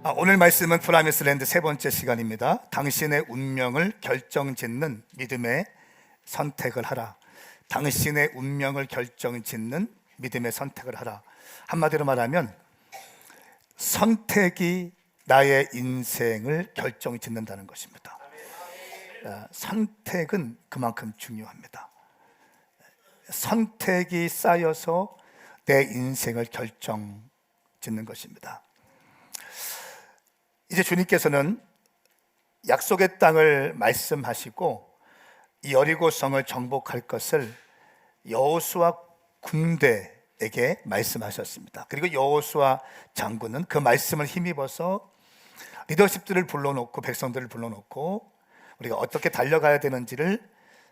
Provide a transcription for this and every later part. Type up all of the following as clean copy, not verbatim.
오늘 말씀은 프라미스랜드 세 번째 시간입니다. 당신의 운명을 결정짓는 믿음의 선택을 하라. 당신의 운명을 결정짓는 믿음의 선택을 하라. 한마디로 말하면 선택이 나의 인생을 결정짓는다는 것입니다. 선택은 그만큼 중요합니다. 선택이 쌓여서 내 인생을 결정짓는 것입니다. 이제 주님께서는 약속의 땅을 말씀하시고 여리고성을 정복할 것을 여호수아 군대에게 말씀하셨습니다. 그리고 여호수아 장군은 그 말씀을 힘입어서 리더십들을 불러놓고 백성들을 불러놓고 우리가 어떻게 달려가야 되는지를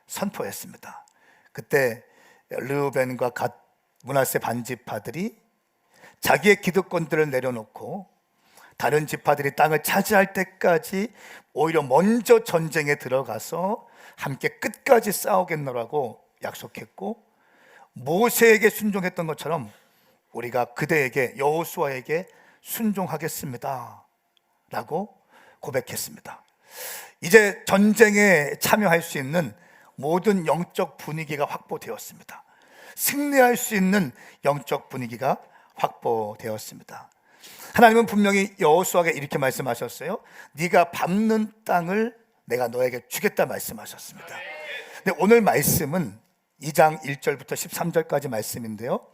선포했습니다. 그때 르우벤과 갓, 므낫세 반지파들이 자기의 기득권들을 내려놓고 다른 지파들이 땅을 차지할 때까지 오히려 먼저 전쟁에 들어가서 함께 끝까지 싸우겠노라고 약속했고, 모세에게 순종했던 것처럼 우리가 그대에게, 여호수아에게 순종하겠습니다 라고 고백했습니다. 이제 전쟁에 참여할 수 있는 모든 영적 분위기가 확보되었습니다. 승리할 수 있는 영적 분위기가 확보되었습니다. 하나님은 분명히 여호수아에게 이렇게 말씀하셨어요. 네가 밟는 땅을 내가 너에게 주겠다 말씀하셨습니다. 근데 오늘 말씀은 2장 1절부터 13절까지 말씀인데요,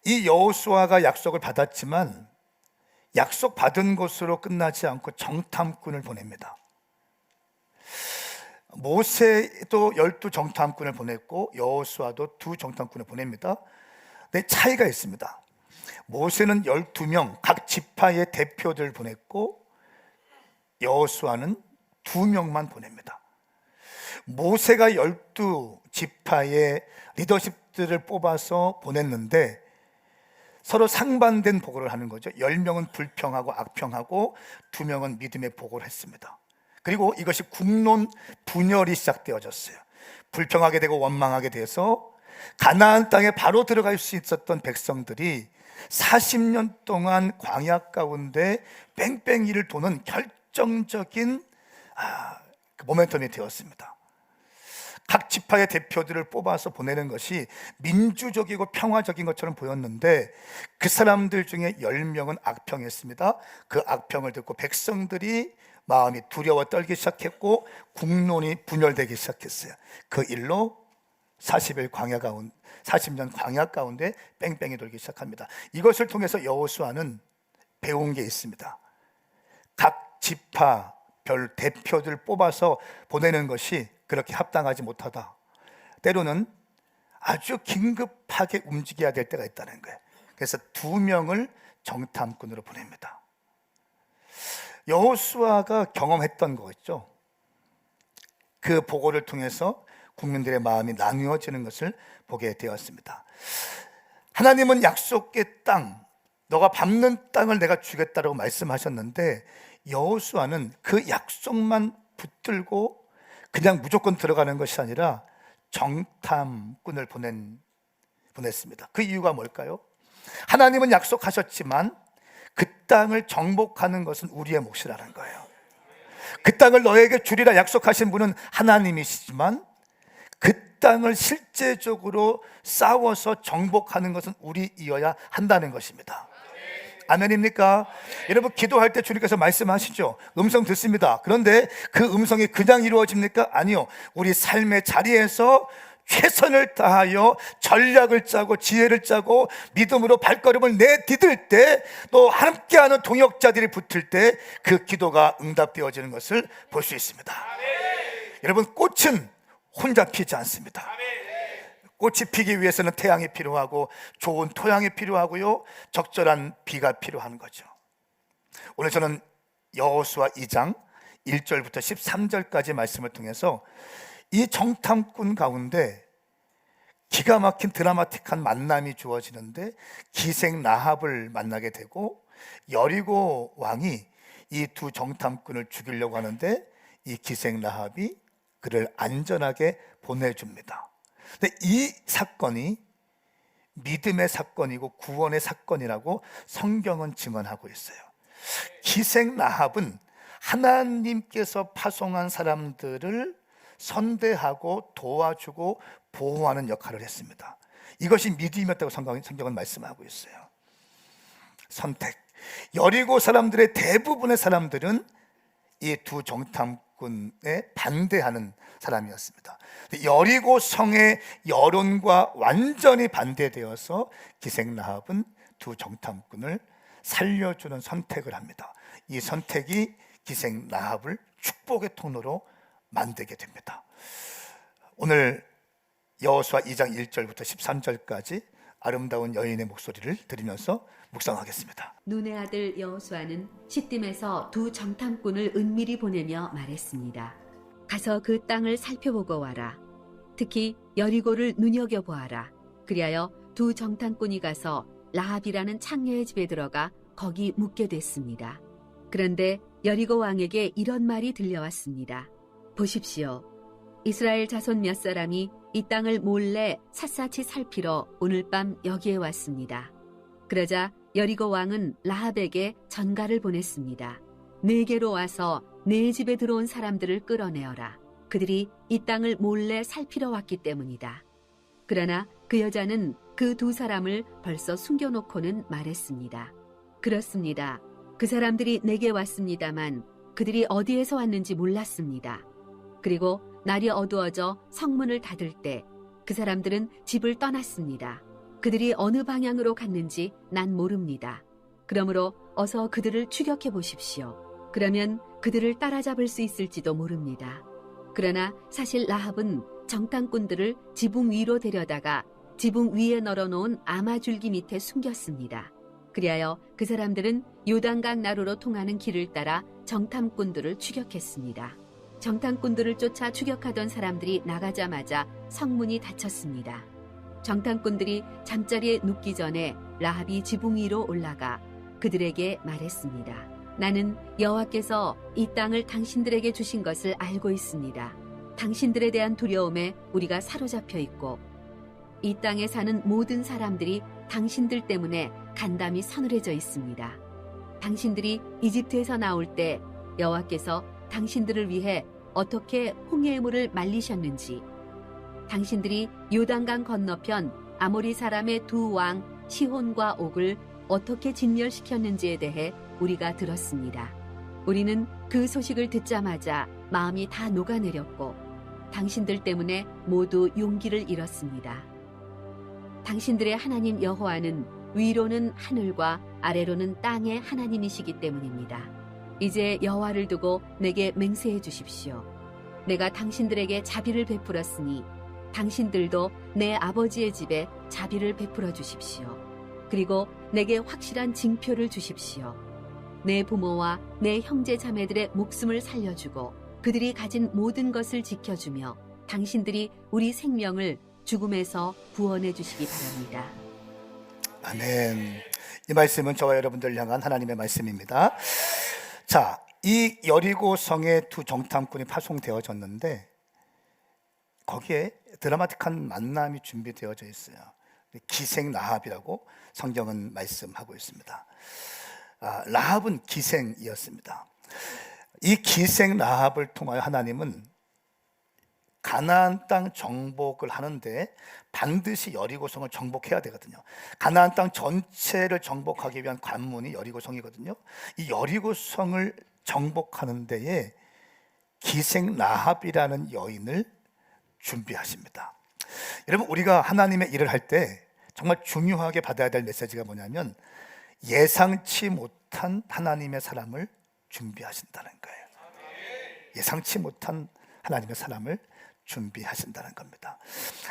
이 여호수아가 약속을 받았지만 약속 받은 곳으로 끝나지 않고 정탐꾼을 보냅니다. 모세도 12 정탐꾼을 보냈고 여호수아도 2 정탐꾼을 보냅니다. 근데 차이가 있습니다. 모세는 12명 각 지파의 대표들 보냈고 여호수아는 2명만 보냅니다. 모세가 12 지파의 리더십들을 뽑아서 보냈는데 서로 상반된 보고를 하는 거죠. 10명은 불평하고 악평하고 2명은 믿음의 보고를 했습니다. 그리고 이것이 국론 분열이 시작되어졌어요. 불평하게 되고 원망하게 돼서 가나안 땅에 바로 들어갈 수 있었던 백성들이 40년 동안 광야 가운데 뺑뺑이를 도는 결정적인 그 모멘텀이 되었습니다. 각 지파의 대표들을 뽑아서 보내는 것이 민주적이고 평화적인 것처럼 보였는데 그 사람들 중에 10명은 악평했습니다. 그 악평을 듣고 백성들이 마음이 두려워 떨기 시작했고 국론이 분열되기 시작했어요. 그 일로 40년 광야 가운데 뺑뺑이 돌기 시작합니다. 이것을 통해서 여호수아는 배운 게 있습니다. 각 지파별 대표들 뽑아서 보내는 것이 그렇게 합당하지 못하다. 때로는 아주 긴급하게 움직여야 될 때가 있다는 거예요. 그래서 2명을 정탐꾼으로 보냅니다. 여호수아가 경험했던 거였죠. 그 보고를 통해서 국민들의 마음이 나누어지는 것을 보게 되었습니다. 하나님은 약속의 땅, 너가 밟는 땅을 내가 주겠다라고 말씀하셨는데 여호수아는 그 약속만 붙들고 그냥 무조건 들어가는 것이 아니라 정탐꾼을 보냈습니다. 그 이유가 뭘까요? 하나님은 약속하셨지만 그 땅을 정복하는 것은 우리의 몫이라는 거예요. 그 땅을 너에게 주리라 약속하신 분은 하나님이시지만 그 땅을 실제적으로 싸워서 정복하는 것은 우리이어야 한다는 것입니다. 아멘입니까? 여러분, 기도할 때 주님께서 말씀하시죠. 음성 듣습니다. 그런데 그 음성이 그냥 이루어집니까? 아니요. 우리 삶의 자리에서 최선을 다하여 전략을 짜고 지혜를 짜고 믿음으로 발걸음을 내디딜 때, 또 함께하는 동역자들이 붙을 때 그 기도가 응답되어지는 것을 볼 수 있습니다. 여러분, 꽃은 혼자 피지 않습니다. 꽃이 피기 위해서는 태양이 필요하고 좋은 토양이 필요하고요, 적절한 비가 필요한 거죠. 오늘 저는 여호수아 2장 1절부터 13절까지 말씀을 통해서 이 정탐꾼 가운데 기가 막힌 드라마틱한 만남이 주어지는데, 기생 라합을 만나게 되고 여리고 왕이 이 2 정탐꾼을 죽이려고 하는데 이 기생 라합이 그를 안전하게 보내줍니다. 근데 이 사건이 믿음의 사건이고 구원의 사건이라고 성경은 증언하고 있어요. 기생 라합은 하나님께서 파송한 사람들을 선대하고 도와주고 보호하는 역할을 했습니다. 이것이 믿음이었다고 성경은 말씀하고 있어요. 선택. 여리고 사람들의 대부분의 사람들은 이 두 정탐꾼에 반대하는 사람이었습니다. 여리고 성의 여론과 완전히 반대되어서 기생 라합은 두 정탐꾼을 살려주는 선택을 합니다. 이 선택이 기생 라합을 축복의 통로로 만들게 됩니다. 오늘 여호수아 2장 1절부터 13절까지 아름다운 여인의 목소리를 들으면서 묵상하겠습니다. 눈의 아들 여호수아는 시딤에서 두 정탐꾼을 은밀히 보내며 말했습니다. 가서 그 땅을 살펴보고 와라. 특히 여리고를 눈여겨보아라. 그리하여 두 정탐꾼이 가서 라합이라는 창녀의 집에 들어가 거기 묵게 됐습니다. 그런데 여리고 왕에게 이런 말이 들려왔습니다. 보십시오. 이스라엘 자손 몇 사람이 이 땅을 몰래 샅샅이 살피러 오늘 밤 여기에 왔습니다. 그러자 여리고 왕은 라합에게 전가를 보냈습니다. 네게로 와서 네 집에 들어온 사람들을 끌어내어라. 그들이 이 땅을 몰래 살피러 왔기 때문이다. 그러나 그 여자는 그 두 사람을 벌써 숨겨놓고는 말했습니다. 그렇습니다. 그 사람들이 내게 왔습니다만 그들이 어디에서 왔는지 몰랐습니다. 그리고 날이 어두워져 성문을 닫을 때 그 사람들은 집을 떠났습니다. 그들이 어느 방향으로 갔는지 난 모릅니다. 그러므로 어서 그들을 추격해 보십시오. 그러면 그들을 따라잡을 수 있을지도 모릅니다. 그러나 사실 라합은 정탐꾼들을 지붕 위로 데려다가 지붕 위에 널어놓은 아마줄기 밑에 숨겼습니다. 그리하여 그 사람들은 요단강 나루로 통하는 길을 따라 정탐꾼들을 추격했습니다. 정탐꾼들을 쫓아 추격하던 사람들이 나가자마자 성문이 닫혔습니다. 정탐꾼들이 잠자리에 눕기 전에 라합이 지붕 위로 올라가 그들에게 말했습니다. 나는 여호와께서 이 땅을 당신들에게 주신 것을 알고 있습니다. 당신들에 대한 두려움에 우리가 사로잡혀 있고 이 땅에 사는 모든 사람들이 당신들 때문에 간담이 서늘해져 있습니다. 당신들이 이집트에서 나올 때 여호와께서 당신들을 위해 어떻게 홍해의 물을 말리셨는지, 당신들이 요단강 건너편 아모리 사람의 두 왕 시혼과 옥을 어떻게 진멸시켰는지에 대해 우리가 들었습니다. 우리는 그 소식을 듣자마자 마음이 다 녹아내렸고 당신들 때문에 모두 용기를 잃었습니다. 당신들의 하나님 여호와는 위로는 하늘과 아래로는 땅의 하나님이시기 때문입니다. 이제 여호와를 두고 내게 맹세해 주십시오. 내가 당신들에게 자비를 베풀었으니 당신들도 내 아버지의 집에 자비를 베풀어 주십시오. 그리고 내게 확실한 징표를 주십시오. 내 부모와 내 형제 자매들의 목숨을 살려주고 그들이 가진 모든 것을 지켜주며 당신들이 우리 생명을 죽음에서 구원해 주시기 바랍니다. 아멘. 이 말씀은 저와 여러분들 향한 하나님의 말씀입니다. 자, 이 여리고 성에 두 정탐꾼이 파송되어졌는데 거기에 드라마틱한 만남이 준비되어져 있어요. 기생 라합이라고 성경은 말씀하고 있습니다. 라합은 기생이었습니다. 이 기생 라합을 통하여 하나님은 가나안 땅 정복을 하는데 반드시 여리고성을 정복해야 되거든요. 가나안 땅 전체를 정복하기 위한 관문이 여리고성이거든요. 이 여리고성을 정복하는 데에 기생 라합이라는 여인을 준비하십니다. 여러분, 우리가 하나님의 일을 할 때 정말 중요하게 받아야 될 메시지가 뭐냐면 예상치 못한 하나님의 사람을 준비하신다는 거예요. 예상치 못한 하나님의 사람을 준비하신다는 겁니다.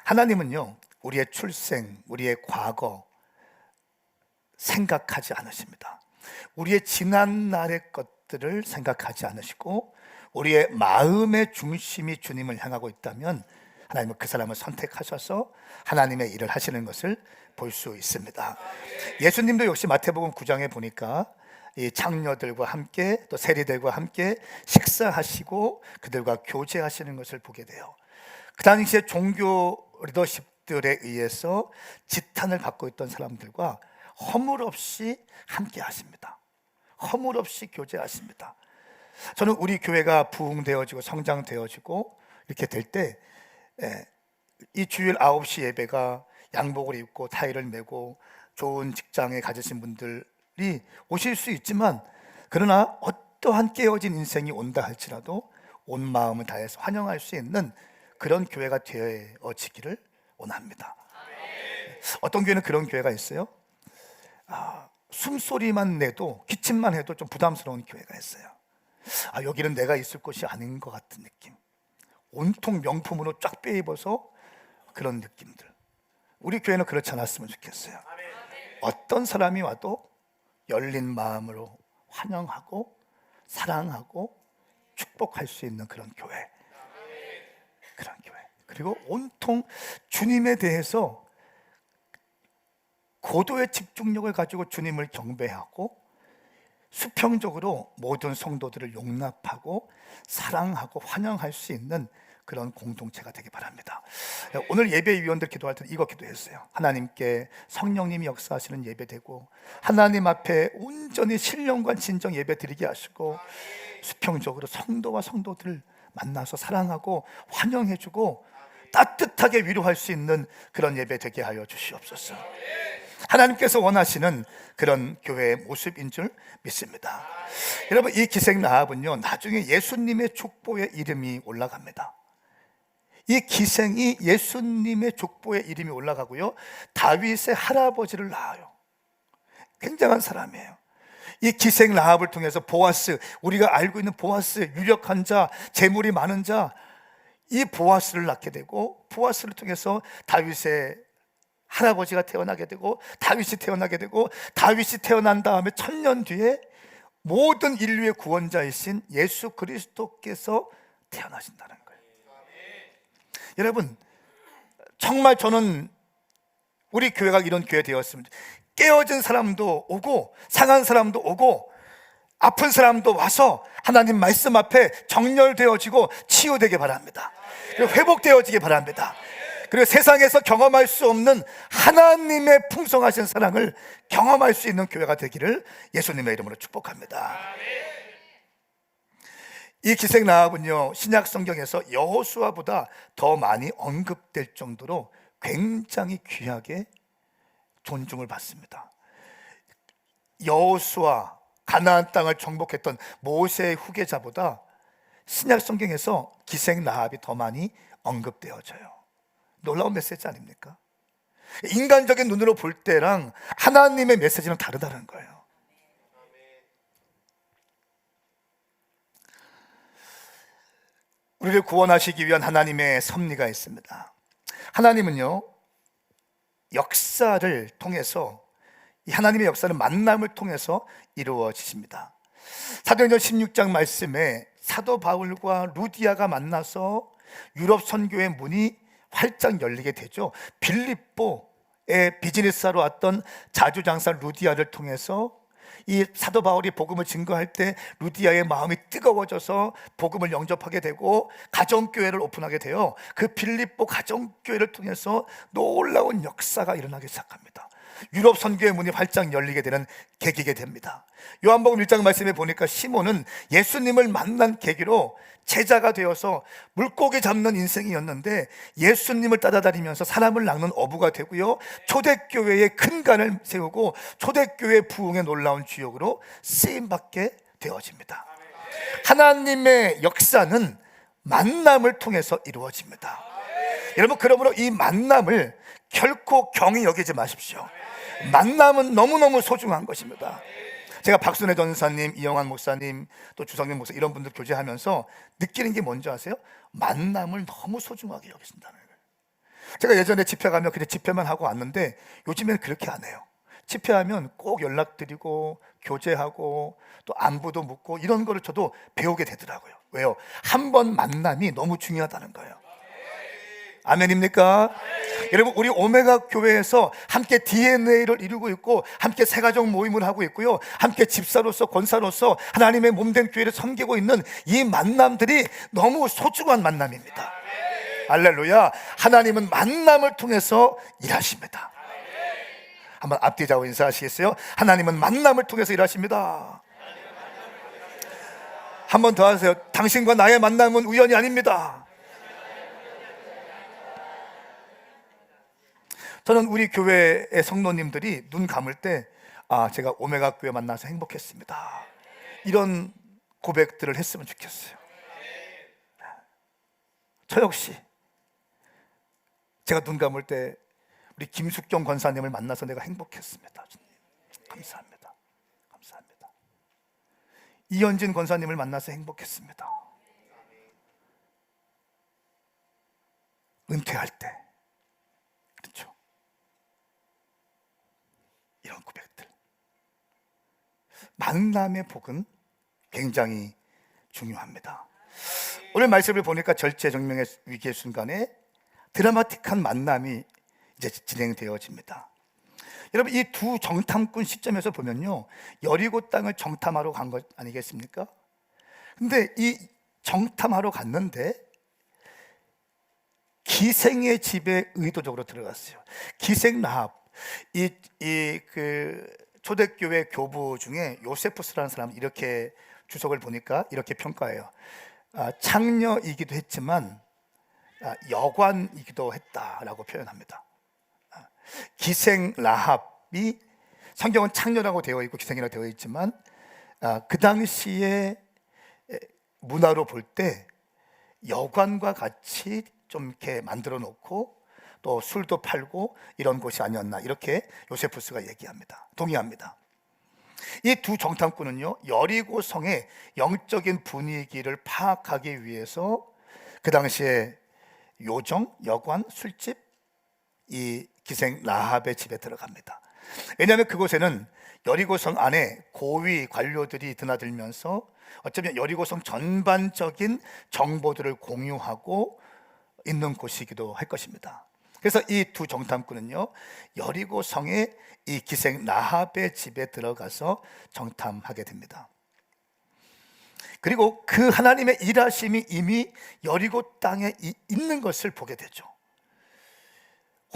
하나님은요, 우리의 출생, 우리의 과거 생각하지 않으십니다. 우리의 지난날의 것들을 생각하지 않으시고 우리의 마음의 중심이 주님을 향하고 있다면 하나님은 그 사람을 선택하셔서 하나님의 일을 하시는 것을 볼 수 있습니다. 예수님도 역시 마태복음 9장에 보니까 이 창녀들과 함께 또 세리들과 함께 식사하시고 그들과 교제하시는 것을 보게 돼요. 그 당시에 종교 리더십들에 의해서 지탄을 받고 있던 사람들과 허물없이 함께 하십니다. 허물없이 교제하십니다. 저는 우리 교회가 부흥되어지고 성장되어지고 이렇게 될 때 이 주일 9시 예배가 양복을 입고 타이를 메고 좋은 직장에 가지신 분들이 오실 수 있지만, 그러나 어떠한 깨어진 인생이 온다 할지라도 온 마음을 다해서 환영할 수 있는 그런 교회가 되어지기를 원합니다. 어떤 교회는 그런 교회가 있어요. 숨소리만 내도, 기침만 해도 좀 부담스러운 교회가 있어요. 여기는 내가 있을 곳이 아닌 것 같은 느낌, 온통 명품으로 쫙 빼입어서 그런 느낌들. 우리 교회는 그렇지 않았으면 좋겠어요. 어떤 사람이 와도 열린 마음으로 환영하고 사랑하고 축복할 수 있는 그런 교회, 그런 교회. 그리고 온통 주님에 대해서 고도의 집중력을 가지고 주님을 경배하고 수평적으로 모든 성도들을 용납하고 사랑하고 환영할 수 있는 그런 공동체가 되기 바랍니다. 오늘 예배위원들 기도할 때 이거 기도했어요. 하나님께 성령님이 역사하시는 예배되고, 하나님 앞에 온전히 신령과 진정 예배 드리게 하시고, 수평적으로 성도와 성도들을 만나서 사랑하고 환영해주고 따뜻하게 위로할 수 있는 그런 예배 되게 하여 주시옵소서. 하나님께서 원하시는 그런 교회의 모습인 줄 믿습니다. 여러분, 이 기생 라합은요, 나중에 예수님의 족보에 이름이 올라갑니다. 이 기생이 예수님의 족보에 이름이 올라가고요, 다윗의 할아버지를 낳아요. 굉장한 사람이에요. 이 기생 라합을 통해서 보아스, 우리가 알고 있는 보아스, 유력한 자, 재물이 많은 자, 이 보아스를 낳게 되고, 보아스를 통해서 다윗의 할아버지가 태어나게 되고, 다윗이 태어나게 되고, 다윗이 태어난 다음에 1000년 뒤에 모든 인류의 구원자이신 예수 그리스도께서 태어나신다는 거예요. 여러분, 정말 저는 우리 교회가 이런 교회 되었습니다. 깨어진 사람도 오고 상한 사람도 오고 아픈 사람도 와서 하나님 말씀 앞에 정렬되어지고 치유되게 바랍니다. 그리고 회복되어지게 바랍니다. 그리고 세상에서 경험할 수 없는 하나님의 풍성하신 사랑을 경험할 수 있는 교회가 되기를 예수님의 이름으로 축복합니다. 이 기생 라합은요, 신약 성경에서 여호수아보다 더 많이 언급될 정도로 굉장히 귀하게 존중을 받습니다. 여호수아, 가나안 땅을 정복했던 모세의 후계자보다 신약 성경에서 기생 라합이 더 많이 언급되어져요. 놀라운 메시지 아닙니까? 인간적인 눈으로 볼 때랑 하나님의 메시지는 다르다는 거예요. 우리를 구원하시기 위한 하나님의 섭리가 있습니다. 하나님은요, 역사를 통해서, 이 하나님의 역사는 만남을 통해서 이루어지십니다. 사도행전 16장 말씀에 사도 바울과 루디아가 만나서 유럽 선교의 문이 활짝 열리게 되죠. 빌립보의 비즈니스하러 왔던 자주장사 루디아를 통해서 이 사도 바울이 복음을 증거할 때 루디아의 마음이 뜨거워져서 복음을 영접하게 되고 가정교회를 오픈하게 돼요. 그 빌립보 가정교회를 통해서 놀라운 역사가 일어나기 시작합니다. 유럽 선교의 문이 활짝 열리게 되는 계기가 됩니다. 요한복음 1장 말씀에 보니까 시몬은 예수님을 만난 계기로 제자가 되어서 물고기 잡는 인생이었는데 예수님을 따라다니면서 사람을 낚는 어부가 되고요, 초대교회의 큰 간을 세우고 초대교회 부흥의 놀라운 주역으로 쓰임받게 되어집니다. 하나님의 역사는 만남을 통해서 이루어집니다. 여러분, 그러므로 이 만남을 결코 경히 여기지 마십시오. 만남은 너무너무 소중한 것입니다. 제가 박순애 전사님, 이영환 목사님, 또 주성민 목사 이런 분들 교제하면서 느끼는 게 뭔지 아세요? 만남을 너무 소중하게 여기신다는 거예요. 제가 예전에 집회 가면 그냥 집회만 하고 왔는데 요즘에는 그렇게 안 해요. 집회하면 꼭 연락드리고 교제하고 또 안부도 묻고 이런 거를 저도 배우게 되더라고요. 왜요? 한 번 만남이 너무 중요하다는 거예요. 아멘입니까? 여러분, 우리 오메가 교회에서 함께 DNA를 이루고 있고 함께 새가족 모임을 하고 있고요, 함께 집사로서 권사로서 하나님의 몸된 교회를 섬기고 있는 이 만남들이 너무 소중한 만남입니다. 할렐루야. 하나님은 만남을 통해서 일하십니다. 한번 앞뒤 좌우 인사하시겠어요? 하나님은 만남을 통해서 일하십니다. 한 번 더 하세요. 당신과 나의 만남은 우연이 아닙니다. 저는 우리 교회의 성도님들이 눈 감을 때 제가 오메가 교회 만나서 행복했습니다, 이런 고백들을 했으면 좋겠어요. 저 역시 제가 눈 감을 때 우리 김숙경 권사님을 만나서 내가 행복했습니다. 주님, 감사합니다. 감사합니다. 이현진 권사님을 만나서 행복했습니다. 은퇴할 때, 그렇죠? 이런 고백들, 만남의 복은 굉장히 중요합니다. 오늘 말씀을 보니까 절제정명의 위기의 순간에 드라마틱한 만남이 이제 진행되어집니다. 여러분, 이 두 정탐꾼 시점에서 보면요, 여리고 땅을 정탐하러 간 것 아니겠습니까? 근데 이 정탐하러 갔는데 기생의 집에 의도적으로 들어갔어요. 기생 라합, 그 초대교회 교부 중에 요세푸스라는 사람, 이렇게 주석을 보니까 이렇게 평가해요. 창녀이기도 했지만 여관이기도 했다라고 표현합니다. 기생 라합이, 성경은 창녀라고 되어 있고 기생이라고 되어 있지만 그 당시에 문화로 볼 때 여관과 같이 좀 이렇게 만들어 놓고 또 술도 팔고 이런 곳이 아니었나, 이렇게 요세푸스가 얘기합니다. 동의합니다. 이 두 정탐꾼은요, 여리고 성의 영적인 분위기를 파악하기 위해서 그 당시에 요정, 여관, 술집, 이 기생 라합의 집에 들어갑니다. 왜냐하면 그곳에는 여리고성 안에 고위 관료들이 드나들면서 어쩌면 여리고성 전반적인 정보들을 공유하고 있는 곳이기도 할 것입니다. 그래서 이 두 정탐꾼은요, 여리고성의 이 기생 라합의 집에 들어가서 정탐하게 됩니다. 그리고 그 하나님의 일하심이 이미 여리고 땅에 있는 것을 보게 되죠.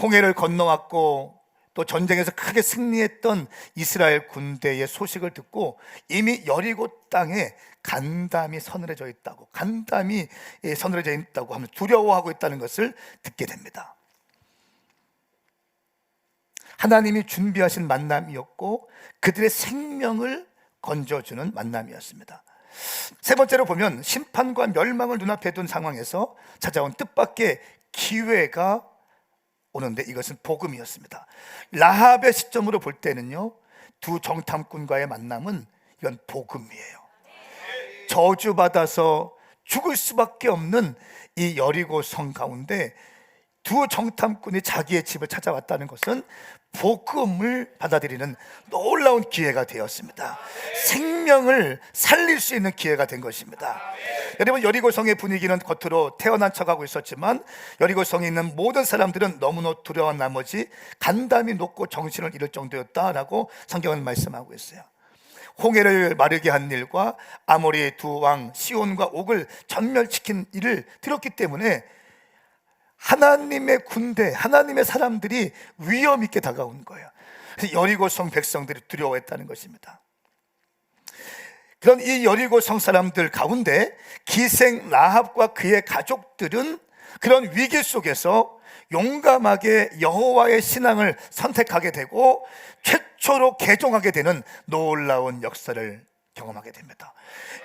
홍해를 건너왔고 또 전쟁에서 크게 승리했던 이스라엘 군대의 소식을 듣고 이미 여리고 땅에 간담이 서늘해져 있다고, 간담이 서늘해져 있다고 하면서 두려워하고 있다는 것을 듣게 됩니다. 하나님이 준비하신 만남이었고 그들의 생명을 건져주는 만남이었습니다. 세 번째로 보면 심판과 멸망을 눈앞에 둔 상황에서 찾아온 뜻밖의 기회가 오는데 이것은 복음이었습니다. 라합의 시점으로 볼 때는요, 두 정탐꾼과의 만남은 이건 복음이에요. 저주받아서 죽을 수밖에 없는 이 여리고 성 가운데 두 정탐꾼이 자기의 집을 찾아왔다는 것은 복음을 받아들이는 놀라운 기회가 되었습니다. 생명을 살릴 수 있는 기회가 된 것입니다. 여러분, 여리고성의 분위기는 겉으로 태어난 척하고 있었지만 여리고성에 있는 모든 사람들은 너무나 두려운 나머지 간담이 녹고 정신을 잃을 정도였다라고 성경은 말씀하고 있어요. 홍해를 마르게 한 일과 아모리 두 왕 시온과 옥을 전멸시킨 일을 들었기 때문에 하나님의 군대, 하나님의 사람들이 위험 있게 다가온 거예요. 그래서 여리고성 백성들이 두려워했다는 것입니다. 그런 이 여리고성 사람들 가운데 기생 라합과 그의 가족들은 그런 위기 속에서 용감하게 여호와의 신앙을 선택하게 되고 최초로 개종하게 되는 놀라운 역사를 경험하게 됩니다.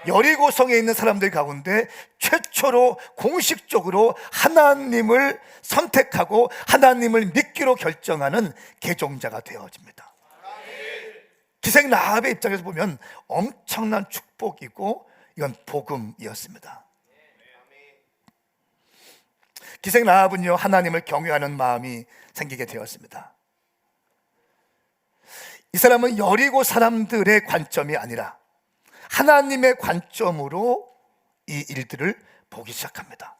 여리고성에 있는 사람들 가운데 최초로 공식적으로 하나님을 선택하고 하나님을 믿기로 결정하는 개종자가 되어집니다. 기생 라합의 입장에서 보면 엄청난 축복이고 이건 복음이었습니다. 기생 라합은요, 하나님을 경외하는 마음이 생기게 되었습니다. 이 사람은 여리고 사람들의 관점이 아니라 하나님의 관점으로 이 일들을 보기 시작합니다.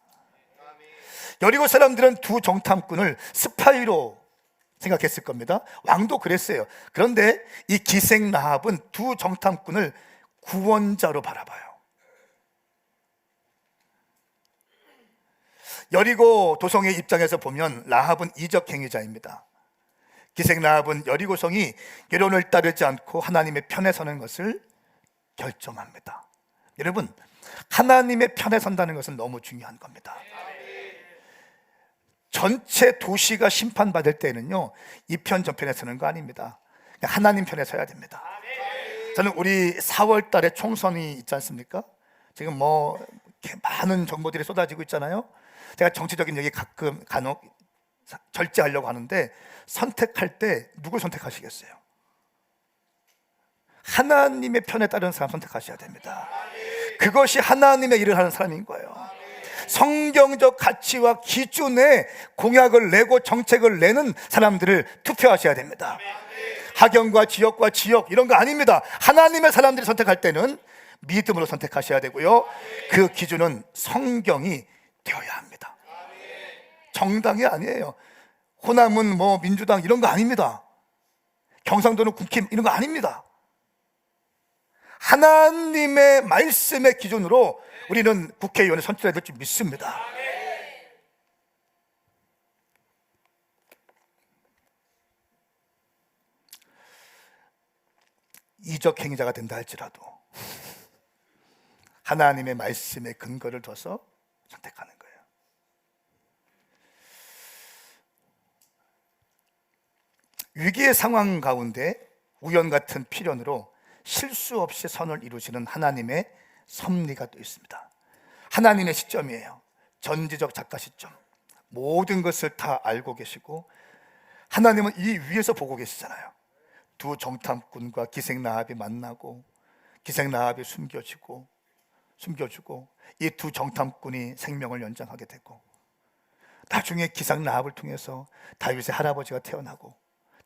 여리고 사람들은 두 정탐꾼을 스파이로 생각했을 겁니다. 왕도 그랬어요. 그런데 이 기생 라합은 두 정탐꾼을 구원자로 바라봐요. 여리고 도성의 입장에서 보면 라합은 이적 행위자입니다. 기생 라합은 여리고성이 여론을 따르지 않고 하나님의 편에 서는 것을 결정합니다. 여러분, 하나님의 편에 선다는 것은 너무 중요한 겁니다. 전체 도시가 심판받을 때는요, 이 편 저편에 서는 거 아닙니다. 하나님 편에 서야 됩니다. 저는 우리 4월 달에 총선이 있지 않습니까? 지금 뭐 이렇게 많은 정보들이 쏟아지고 있잖아요. 제가 정치적인 얘기 가끔 간혹 절제하려고 하는데, 선택할 때 누굴 선택하시겠어요? 하나님의 편에 따르는 사람 선택하셔야 됩니다. 그것이 하나님의 일을 하는 사람인 거예요. 성경적 가치와 기준에 공약을 내고 정책을 내는 사람들을 투표하셔야 됩니다. 학연과 지역과 지역 이런 거 아닙니다. 하나님의 사람들이 선택할 때는 믿음으로 선택하셔야 되고요, 그 기준은 성경이 되어야 합니다. 정당이 아니에요. 호남은 뭐 민주당 이런 거 아닙니다. 경상도는 국힘 이런 거 아닙니다. 하나님의 말씀의 기준으로 우리는 국회의원을 선출해야 될 줄 믿습니다. 이적 행위자가 된다 할지라도 하나님의 말씀에 근거를 둬서 선택하는 거예요. 위기의 상황 가운데 우연 같은 필연으로 실수 없이 선을 이루시는 하나님의 섭리가 또 있습니다. 하나님의 시점이에요. 전지적 작가 시점. 모든 것을 다 알고 계시고 하나님은 이 위에서 보고 계시잖아요. 두 정탐꾼과 기생라합이 만나고 기생라합이 숨겨주고 이 두 정탐꾼이 생명을 연장하게 되고, 나중에 기생라합을 통해서 다윗의 할아버지가 태어나고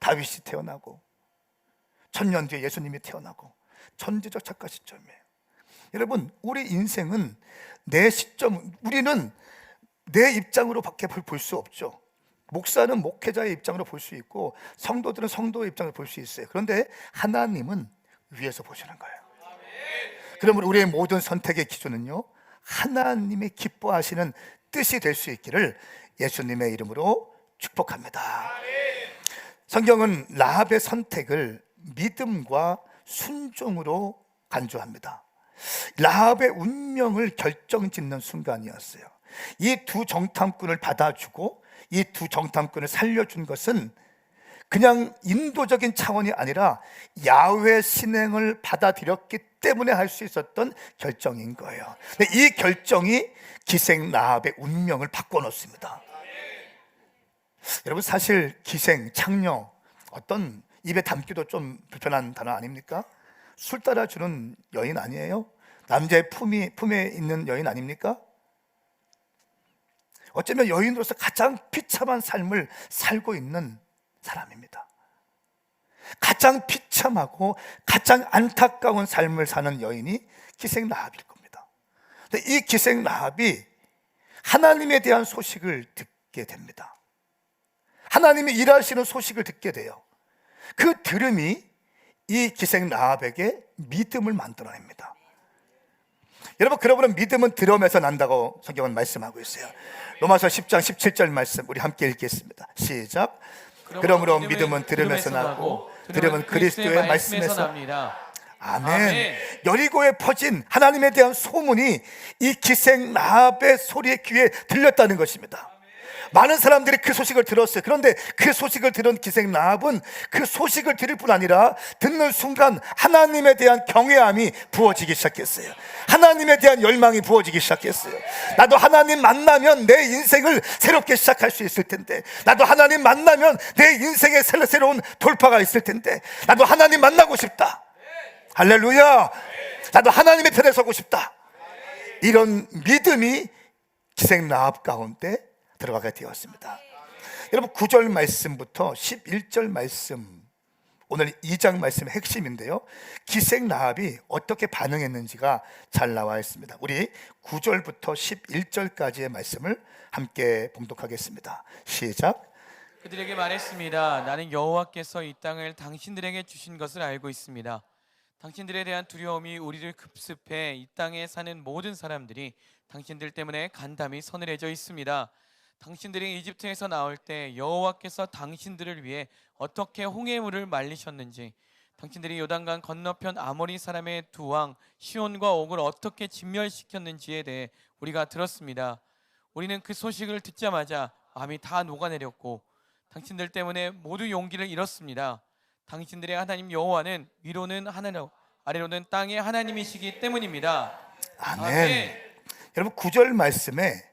다윗이 태어나고 천년 뒤에 예수님이 태어나고, 천지적 작가 시점이에요. 여러분, 우리 인생은 내 시점, 우리는 내 입장으로 밖에 볼 수 없죠. 목사는 목회자의 입장으로 볼 수 있고 성도들은 성도의 입장으로 볼 수 있어요. 그런데 하나님은 위에서 보시는 거예요. 그러면 우리의 모든 선택의 기준은요, 하나님의 기뻐하시는 뜻이 될 수 있기를 예수님의 이름으로 축복합니다. 성경은 라합의 선택을 믿음과 순종으로 간주합니다. 라합의 운명을 결정짓는 순간이었어요. 이 두 정탐꾼을 받아주고 이 두 정탐꾼을 살려준 것은 그냥 인도적인 차원이 아니라 야훼 신행을 받아들였기 때문에 할 수 있었던 결정인 거예요. 근데 이 결정이 기생 라합의 운명을 바꿔놓습니다. 여러분, 사실 기생, 창녀, 어떤 입에 담기도 좀 불편한 단어 아닙니까? 술 따라주는 여인 아니에요? 남자의 품에 있는 여인 아닙니까? 어쩌면 여인으로서 가장 비참한 삶을 살고 있는 사람입니다. 가장 비참하고 가장 안타까운 삶을 사는 여인이 기생 라합일 겁니다. 근데 이 기생 라합이 하나님에 대한 소식을 듣게 됩니다. 하나님이 일하시는 소식을 듣게 돼요. 그 들음이 이 기생 라합에게 믿음을 만들어냅니다. 여러분, 그러므로 믿음은 들음에서 난다고 성경은 말씀하고 있어요. 로마서 10장 17절 말씀 우리 함께 읽겠습니다. 시작. 그러므로 믿음은 들음에서 나고 들음은 그리스도의 말씀에서 납니다. 아멘. 여리고에 퍼진 하나님에 대한 소문이 이 기생 라합의 소리의 귀에 들렸다는 것입니다. 많은 사람들이 그 소식을 들었어요. 그런데 그 소식을 들은 기생 라합은 그 소식을 들을 뿐 아니라 듣는 순간 하나님에 대한 경외함이 부어지기 시작했어요. 하나님에 대한 열망이 부어지기 시작했어요. 나도 하나님 만나면 내 인생을 새롭게 시작할 수 있을 텐데, 나도 하나님 만나면 내 인생에 새로운 돌파가 있을 텐데, 나도 하나님 만나고 싶다. 할렐루야. 나도 하나님의 편에 서고 싶다. 이런 믿음이 기생 라합 가운데 들어가게 되었습니다. 여러분, 9절 말씀부터 11절 말씀, 오늘 2장 말씀의 핵심인데요, 기생 라합이 어떻게 반응했는지가 잘 나와 있습니다. 우리 9절부터 11절까지의 말씀을 함께 봉독하겠습니다. 시작. 그들에게 말했습니다. 나는 여호와께서 이 땅을 당신들에게 주신 것을 알고 있습니다. 당신들에 대한 두려움이 우리를 급습해 이 땅에 사는 모든 사람들이 당신들 때문에 간담이 서늘해져 있습니다. 당신들이 이집트에서 나올 때 여호와께서 당신들을 위해 어떻게 홍해물을 말리셨는지, 당신들이 요단강 건너편 아모리 사람의 두 왕 시온과 옥을 어떻게 진멸시켰는지에 대해 우리가 들었습니다. 우리는 그 소식을 듣자마자 마음이 다 녹아내렸고 당신들 때문에 모두 용기를 잃었습니다. 당신들의 하나님 여호와는 위로는 하늘, 아래로는 땅의 하나님이시기 때문입니다. 아멘. 여러분 9절 말씀에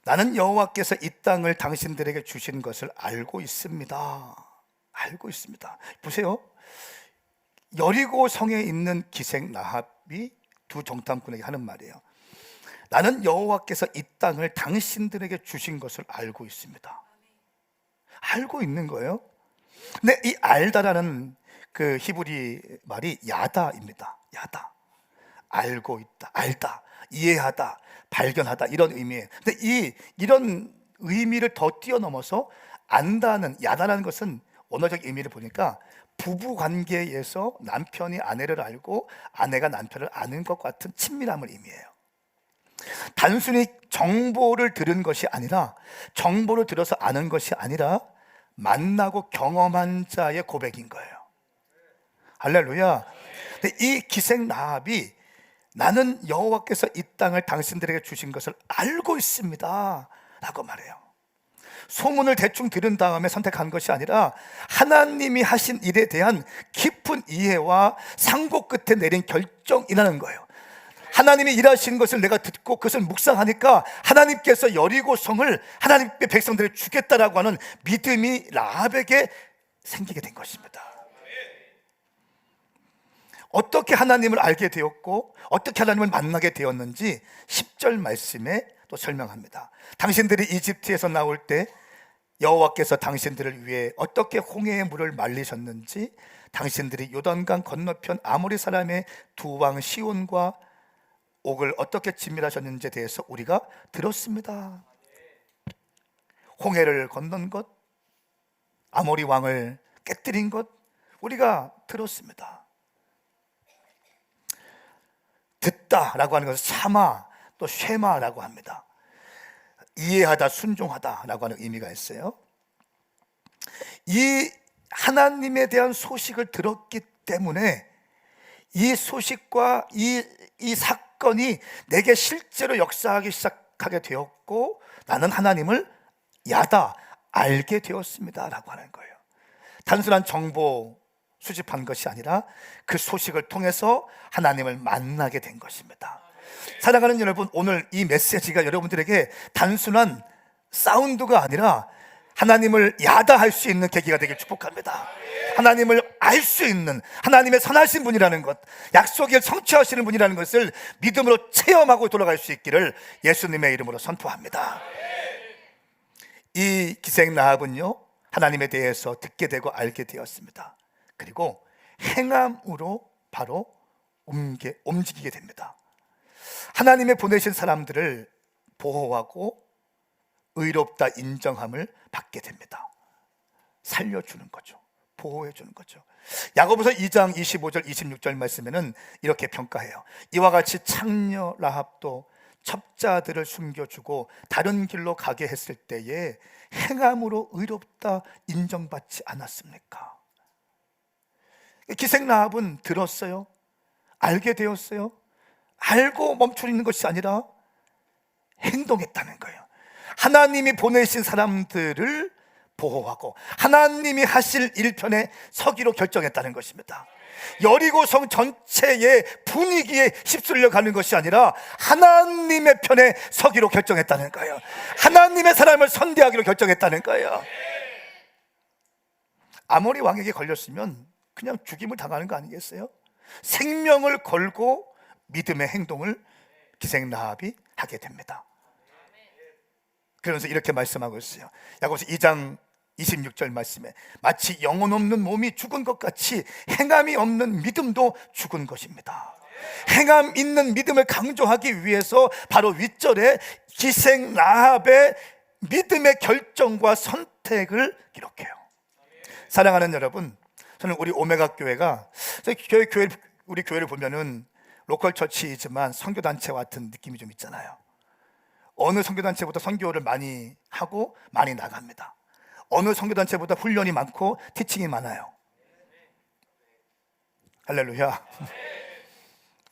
나는 여호와께서 이 땅을 당신들에게 주신 것을 알고 있습니다. 알고 있습니다. 보세요. 여리고 성에 있는 기생 라합이 두 정탐꾼에게 하는 말이에요. 나는 여호와께서 이 땅을 당신들에게 주신 것을 알고 있습니다. 알고 있는 거예요. 근데 이 알다라는 그 히브리 말이 야다입니다. 야다. 알고 있다, 알다, 이해하다, 발견하다 이런 의미예요. 근데 이런 의미를 더 뛰어넘어서 안다는 야다라는 것은 언어적 의미를 보니까 부부 관계에서 남편이 아내를 알고 아내가 남편을 아는 것 같은 친밀함을 의미해요. 단순히 정보를 들은 것이 아니라 정보를 들어서 아는 것이 아니라 만나고 경험한 자의 고백인 거예요. 할렐루야. 근데 이 기생 라합이 나는 여호와께서 이 땅을 당신들에게 주신 것을 알고 있습니다 라고 말해요. 소문을 대충 들은 다음에 선택한 것이 아니라 하나님이 하신 일에 대한 깊은 이해와 상고 끝에 내린 결정이라는 거예요. 하나님이 일하신 것을 내가 듣고 그것을 묵상하니까 하나님께서 여리고 성을 하나님의 백성들을 주겠다라고 하는 믿음이 라합에게 생기게 된 것입니다. 어떻게 하나님을 알게 되었고 어떻게 하나님을 만나게 되었는지 10절 말씀에 또 설명합니다. 당신들이 이집트에서 나올 때 여호와께서 당신들을 위해 어떻게 홍해의 물을 말리셨는지, 당신들이 요단강 건너편 아모리 사람의 두 왕 시온과 옥을 어떻게 진멸하셨는지에 대해서 우리가 들었습니다. 홍해를 건넌 것, 아모리 왕을 깨뜨린 것 우리가 들었습니다. 듣다라고 하는 것은 사마 또 쉐마라고 합니다. 이해하다, 순종하다라고 하는 의미가 있어요. 이 하나님에 대한 소식을 들었기 때문에 이 소식과 이 사건이 내게 실제로 역사하기 시작하게 되었고 나는 하나님을 알게 되었습니다 라고 하는 거예요. 단순한 정보 수집한 것이 아니라 그 소식을 통해서 하나님을 만나게 된 것입니다. 사랑하는 여러분, 오늘 이 메시지가 여러분들에게 단순한 사운드가 아니라 하나님을 야다할 수 있는 계기가 되길 축복합니다. 하나님을 알 수 있는 하나님의 선하신 분이라는 것, 약속을 성취하시는 분이라는 것을 믿음으로 체험하고 돌아갈 수 있기를 예수님의 이름으로 선포합니다. 이 기생 라합은요, 하나님에 대해서 듣게 되고 알게 되었습니다. 그리고 행함으로 바로 움직이게 됩니다. 하나님의 보내신 사람들을 보호하고 의롭다 인정함을 받게 됩니다. 살려주는 거죠. 보호해주는 거죠. 야고보서 2장 25절 26절 말씀에는 이렇게 평가해요. 이와 같이 창녀 라합도 첩자들을 숨겨주고 다른 길로 가게 했을 때에 행함으로 의롭다 인정받지 않았습니까? 기생 라합은 들었어요. 알게 되었어요. 알고 멈춰 있는 것이 아니라 행동했다는 거예요. 하나님이 보내신 사람들을 보호하고 하나님이 하실 일편에 서기로 결정했다는 것입니다. 여리고성 전체의 분위기에 휩쓸려 가는 것이 아니라 하나님의 편에 서기로 결정했다는 거예요. 하나님의 사람을 선대하기로 결정했다는 거예요. 아모리 왕에게 걸렸으면 그냥 죽임을 당하는 거 아니겠어요? 생명을 걸고 믿음의 행동을 기생 라합이 하게 됩니다. 그러면서 이렇게 말씀하고 있어요. 야고보서 2장 26절 말씀에 마치 영혼 없는 몸이 죽은 것 같이 행함이 없는 믿음도 죽은 것입니다. 행함 있는 믿음을 강조하기 위해서 바로 윗절에 기생 라합의 믿음의 결정과 선택을 기록해요. 사랑하는 여러분, 저는 우리 오메가 교회가 우리 교회를 보면은 로컬 처치이지만 선교단체와 같은 느낌이 좀 있잖아요. 어느 선교단체보다 선교를 많이 하고 많이 나갑니다. 어느 선교단체보다 훈련이 많고 티칭이 많아요. 할렐루야.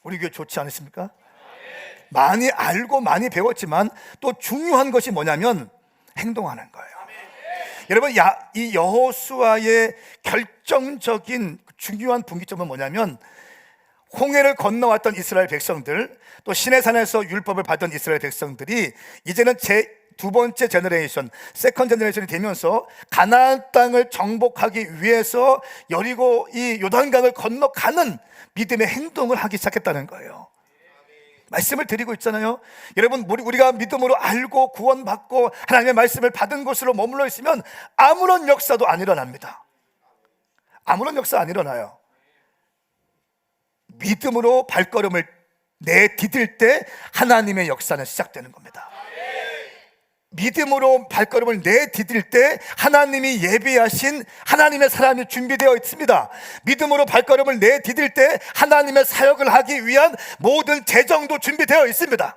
우리 교회 좋지 않으십니까? 많이 알고 많이 배웠지만 또 중요한 것이 뭐냐면 행동하는 거예요. 여러분, 이 여호수아의 결정적인 중요한 분기점은 뭐냐면, 홍해를 건너왔던 이스라엘 백성들, 또 시내산에서 율법을 받은 이스라엘 백성들이 이제는 두 번째 제너레이션, 세컨 제너레이션이 되면서 가나안 땅을 정복하기 위해서 여리고 이 요단강을 건너가는 믿음의 행동을 하기 시작했다는 거예요. 말씀을 드리고 있잖아요. 여러분, 우리가 믿음으로 알고 구원받고 하나님의 말씀을 받은 곳으로 머물러 있으면 아무런 역사도 안 일어납니다. 아무런 역사 안 일어나요. 믿음으로 발걸음을 내디딜 때 하나님의 역사는 시작되는 겁니다. 믿음으로 발걸음을 내디딜 때 하나님이 예비하신 하나님의 사람이 준비되어 있습니다. 믿음으로 발걸음을 내디딜 때 하나님의 사역을 하기 위한 모든 재정도 준비되어 있습니다.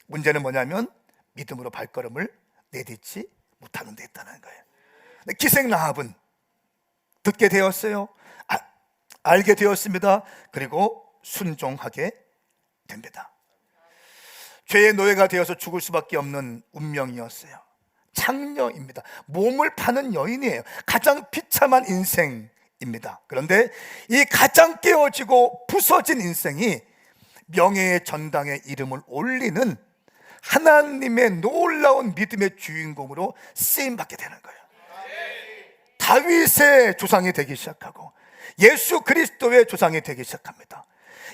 문제는 뭐냐면 믿음으로 발걸음을 내딛지 못하는 데 있다는 거예요. 기생 라합은 듣게 되었어요. 알게 되었습니다. 그리고 순종하게 됩니다. 죄의 노예가 되어서 죽을 수밖에 없는 운명이었어요. 창녀입니다. 몸을 파는 여인이에요. 가장 비참한 인생입니다. 그런데 이 가장 깨어지고 부서진 인생이 명예의 전당에 이름을 올리는 하나님의 놀라운 믿음의 주인공으로 쓰임받게 되는 거예요. 다윗의 조상이 되기 시작하고 예수 그리스도의 조상이 되기 시작합니다.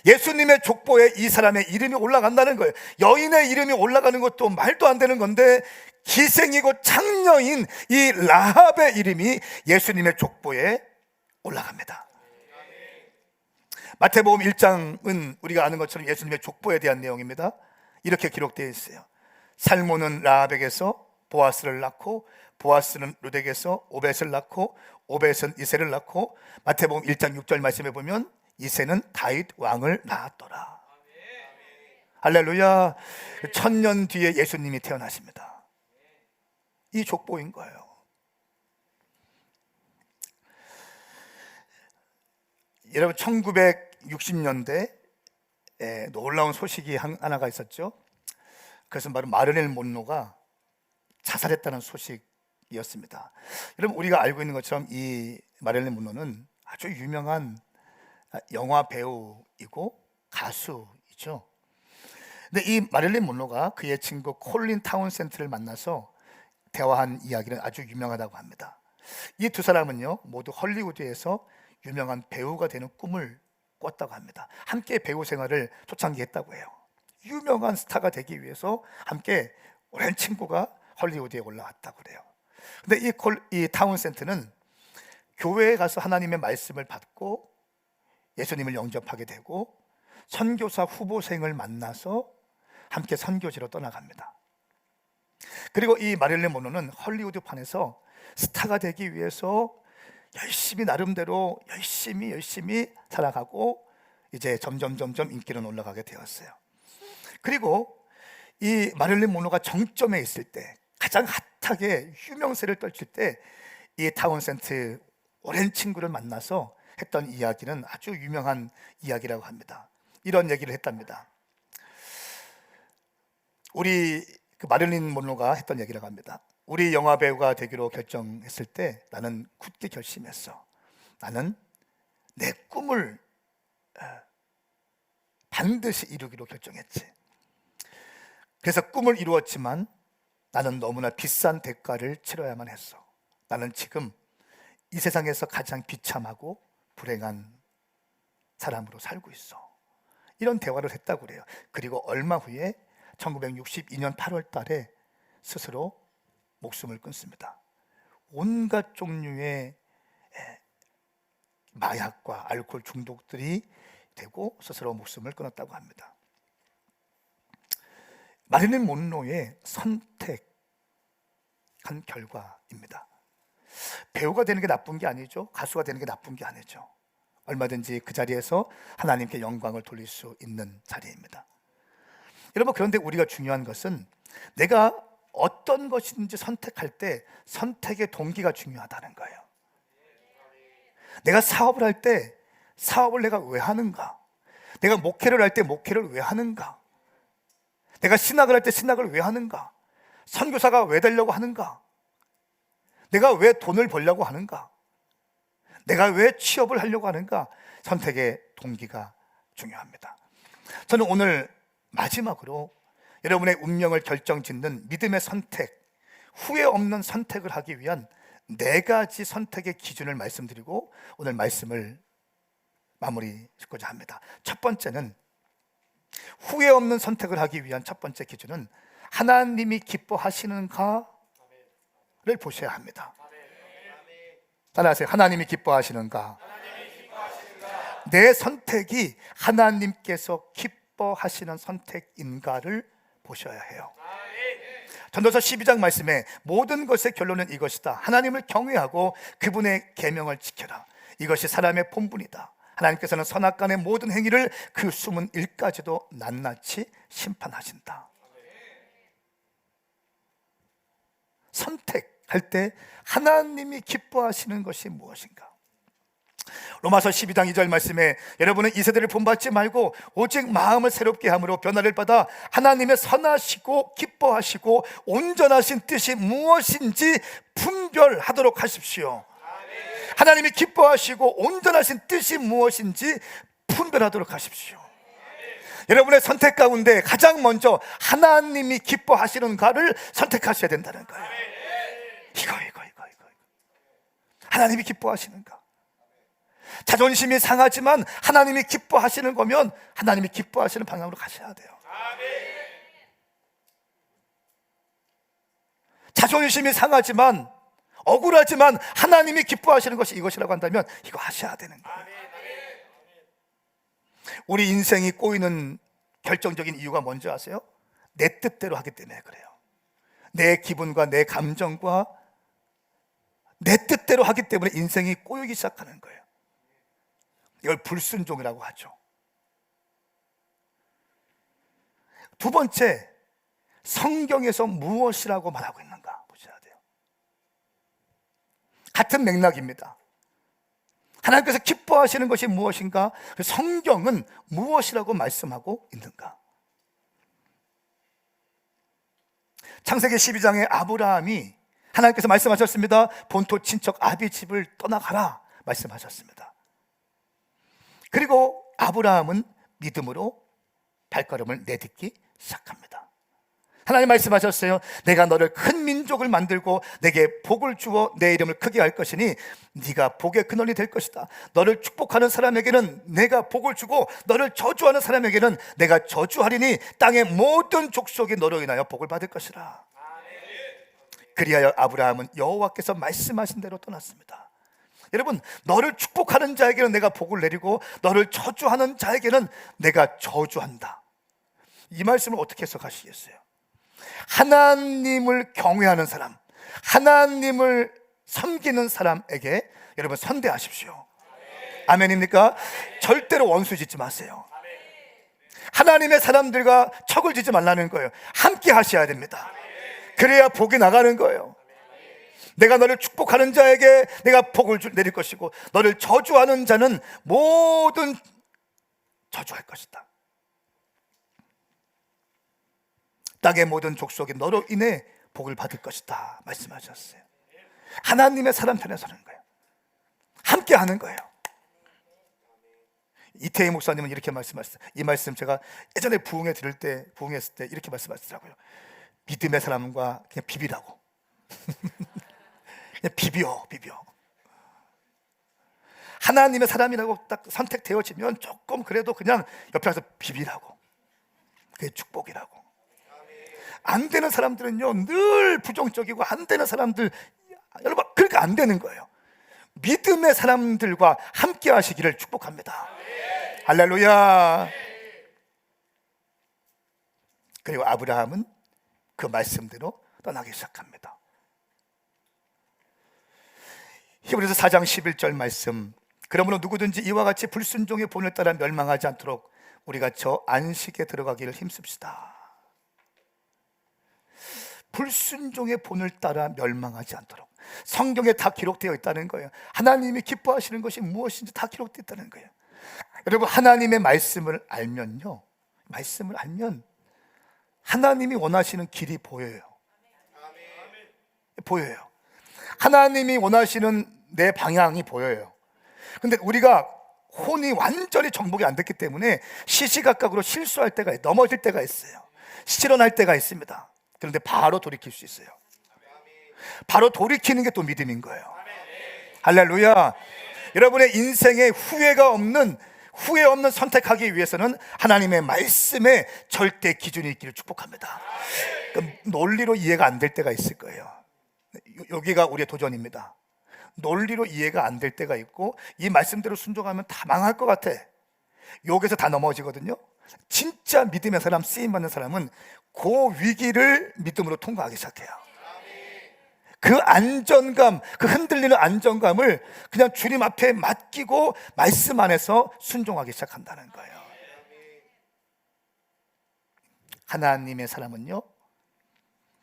예수님의 족보에 이 사람의 이름이 올라간다는 거예요. 여인의 이름이 올라가는 것도 말도 안 되는 건데, 기생이고 창녀인 이 라합의 이름이 예수님의 족보에 올라갑니다. 마태복음 1장은 우리가 아는 것처럼 예수님의 족보에 대한 내용입니다. 이렇게 기록되어 있어요. 살모는 라합에게서 보아스를 낳고, 보아스는 룻에게서 오벳을 낳고, 오벳은 이새를 낳고, 마태복음 1장 6절 말씀에 보면 이새는 다윗 왕을 낳았더라. 할렐루야. 1000년 뒤에 예수님이 태어나십니다. 이 족보인 거예요. 여러분, 1960년대에 놀라운 소식이 하나가 있었죠. 그것은 바로 마릴린 monroe가 자살했다는 소식이었습니다. 여러분, 우리가 알고 있는 것처럼 이 마릴린 monroe는 아주 유명한 영화 배우이고 가수이죠. 근데 이 마릴린 monroe가 그의 친구 콜린 타운센트를 만나서 대화한 이야기는 아주 유명하다고 합니다. 이 두 사람은요, 모두 헐리우드에서 유명한 배우가 되는 꿈을 꿨다고 합니다. 함께 배우 생활을 초창기 했다고 해요. 유명한 스타가 되기 위해서 함께 오랜 친구가 헐리우드에 올라왔다고 그래요. 근데 이 타운센트는 교회에 가서 하나님의 말씀을 받고 예수님을 영접하게 되고 선교사 후보생을 만나서 함께 선교지로 떠나갑니다. 그리고 이 마릴린 monroe는 헐리우드판에서 스타가 되기 위해서 열심히 나름대로 열심히 살아가고 이제 점점 인기는 올라가게 되었어요. 그리고 이 마릴린 monroe가 정점에 있을 때, 가장 핫하게 유명세를 떨칠 때, 이 타운센트 오랜 친구를 만나서 했던 이야기는 아주 유명한 이야기라고 합니다. 이런 얘기를 했답니다. 우리 마릴린 monroe가 했던 얘기라고 합니다. 우리 영화 배우가 되기로 결정했을 때 나는 굳게 결심했어. 나는 내 꿈을 반드시 이루기로 결정했지. 그래서 꿈을 이루었지만 나는 너무나 비싼 대가를 치러야만 했어. 나는 지금 이 세상에서 가장 비참하고 불행한 사람으로 살고 있어. 이런 대화를 했다고 그래요. 그리고 얼마 후에 1962년 8월 달에 스스로 목숨을 끊습니다. 온갖 종류의 마약과 알코올 중독들이 되고 스스로 목숨을 끊었다고 합니다. 마릴린 monroe의 선택한 결과입니다. 배우가 되는 게 나쁜 게 아니죠. 가수가 되는 게 나쁜 게 아니죠. 얼마든지 그 자리에서 하나님께 영광을 돌릴 수 있는 자리입니다. 여러분, 그런데 우리가 중요한 것은 내가 어떤 것인지 선택할 때 선택의 동기가 중요하다는 거예요. 내가 사업을 할 때 사업을 내가 왜 하는가? 내가 목회를 할 때 목회를 왜 하는가? 내가 신학을 할 때 신학을 왜 하는가? 선교사가 왜 되려고 하는가? 내가 왜 돈을 벌려고 하는가? 내가 왜 취업을 하려고 하는가? 선택의 동기가 중요합니다. 저는 오늘 마지막으로 여러분의 운명을 결정짓는 믿음의 선택, 후회 없는 선택을 하기 위한 4가지 선택의 기준을 말씀드리고 오늘 말씀을 마무리 짓고자 합니다. 첫 번째는, 후회 없는 선택을 하기 위한 첫 번째 기준은 하나님이 기뻐하시는가를 보셔야 합니다. 따라하세요. 하나님이 기뻐하시는가? 내 선택이 하나님께서 기뻐하시는 선택인가를 보셔야 해요. 전도서 12장 말씀에 모든 것의 결론은 이것이다. 하나님을 경외하고 그분의 계명을 지켜라. 이것이 사람의 본분이다. 하나님께서는 선악간의 모든 행위를 그 숨은 일까지도 낱낱이 심판하신다. 선택할 때 하나님이 기뻐하시는 것이 무엇인가? 로마서 12장 2절 말씀에 여러분은 이 세대를 본받지 말고 오직 마음을 새롭게 함으로 변화를 받아 하나님의 선하시고 기뻐하시고 온전하신 뜻이 무엇인지 분별하도록 하십시오. 하나님이 기뻐하시고 온전하신 뜻이 무엇인지 분별하도록 하십시오. 여러분의 선택 가운데 가장 먼저 하나님이 기뻐하시는가를 선택하셔야 된다는 거예요. 이거. 하나님이 기뻐하시는가? 자존심이 상하지만 하나님이 기뻐하시는 거면 하나님이 기뻐하시는 방향으로 가셔야 돼요. 자존심이 상하지만 억울하지만 하나님이 기뻐하시는 것이 이것이라고 한다면 이거 하셔야 되는 거예요. 우리 인생이 꼬이는 결정적인 이유가 뭔지 아세요? 내 뜻대로 하기 때문에 그래요. 내 기분과 내 감정과 내 뜻대로 하기 때문에 인생이 꼬이기 시작하는 거예요. 이걸 불순종이라고 하죠. 두 번째, 성경에서 무엇이라고 말하고 있는가 보셔야 돼요. 같은 맥락입니다. 하나님께서 기뻐하시는 것이 무엇인가? 성경은 무엇이라고 말씀하고 있는가? 창세기 12장에 아브라함이 하나님께서 말씀하셨습니다. 본토 친척 아비 집을 떠나가라 말씀하셨습니다. 그리고 아브라함은 믿음으로 발걸음을 내딛기 시작합니다. 하나님 말씀하셨어요. 내가 너를 큰 민족을 만들고 내게 복을 주어 내 이름을 크게 할 것이니 네가 복의 근원이 될 것이다. 너를 축복하는 사람에게는 내가 복을 주고 너를 저주하는 사람에게는 내가 저주하리니 땅의 모든 족속이 너로 인하여 복을 받을 것이라. 그리하여 아브라함은 여호와께서 말씀하신 대로 떠났습니다. 여러분, 너를 축복하는 자에게는 내가 복을 내리고 너를 저주하는 자에게는 내가 저주한다. 이 말씀을 어떻게 해석하시겠어요? 하나님을 경외하는 사람, 하나님을 섬기는 사람에게 여러분 선대하십시오. 아멘입니까? 절대로 원수 짓지 마세요. 하나님의 사람들과 척을 지지 말라는 거예요. 함께 하셔야 됩니다. 그래야 복이 나가는 거예요. 내가 너를 축복하는 자에게 내가 복을 내릴 것이고 너를 저주하는 자는 모든 저주할 것이다. 땅의 모든 족속이 너로 인해 복을 받을 것이다 말씀하셨어요. 하나님의 사람 편에 서는 거예요. 함께 하는 거예요. 이태희 목사님은 이렇게 말씀하셨어요. 이 말씀 제가 예전에 부흥했을 때 이렇게 말씀하시더라고요. 믿음의 사람과 그냥 비비라고. 그냥 비벼. 하나님의 사람이라고 딱 선택되어지면 조금 그래도 그냥 옆에 와서 비비라고. 그게 축복이라고. 안 되는 사람들은요 늘 부정적이고 안 되는 사람들, 여러분 그러니까 안 되는 거예요. 믿음의 사람들과 함께 하시기를 축복합니다. 할렐루야. 그리고 아브라함은 그 말씀대로 떠나기 시작합니다. 히브리서 4장 11절 말씀, 그러므로 누구든지 이와 같이 불순종의 본을 따라 멸망하지 않도록 우리가 저 안식에 들어가기를 힘씁시다. 불순종의 본을 따라 멸망하지 않도록. 성경에 다 기록되어 있다는 거예요. 하나님이 기뻐하시는 것이 무엇인지 다 기록되어 있다는 거예요. 여러분, 하나님의 말씀을 알면요, 말씀을 알면 하나님이 원하시는 길이 보여요. 보여요. 하나님이 원하시는 내 방향이 보여요. 근데 우리가 혼이 완전히 정복이 안 됐기 때문에 시시각각으로 실수할 때가 있어요. 넘어질 때가 있어요. 실언할 때가 있습니다. 그런데 바로 돌이킬 수 있어요. 바로 돌이키는 게 또 믿음인 거예요. 할렐루야. 여러분의 인생에 후회 없는 선택하기 위해서는 하나님의 말씀에 절대 기준이 있기를 축복합니다. 논리로 이해가 안 될 때가 있을 거예요. 여기가 우리의 도전입니다. 논리로 이해가 안 될 때가 있고, 이 말씀대로 순종하면 다 망할 것 같아. 여기서 다 넘어지거든요. 진짜 믿음의 사람, 쓰임받는 사람은 그 위기를 믿음으로 통과하기 시작해요. 그 안정감, 그 흔들리는 안정감을 그냥 주님 앞에 맡기고 말씀 안에서 순종하기 시작한다는 거예요. 하나님의 사람은요,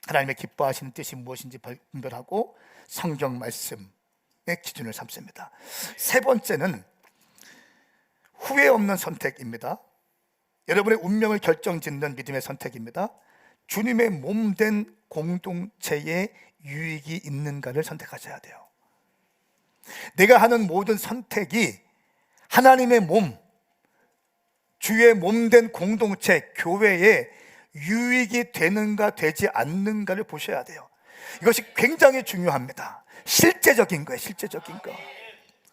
하나님의 기뻐하시는 뜻이 무엇인지 분별하고 성경 말씀의 기준을 삼습니다. 세 번째는 후회 없는 선택입니다. 여러분의 운명을 결정짓는 믿음의 선택입니다. 주님의 몸된 공동체에 유익이 있는가를 선택하셔야 돼요. 내가 하는 모든 선택이 하나님의 몸, 주의 몸된 공동체, 교회에 유익이 되는가 되지 않는가를 보셔야 돼요. 이것이 굉장히 중요합니다. 실제적인 거예요. 실제적인 거.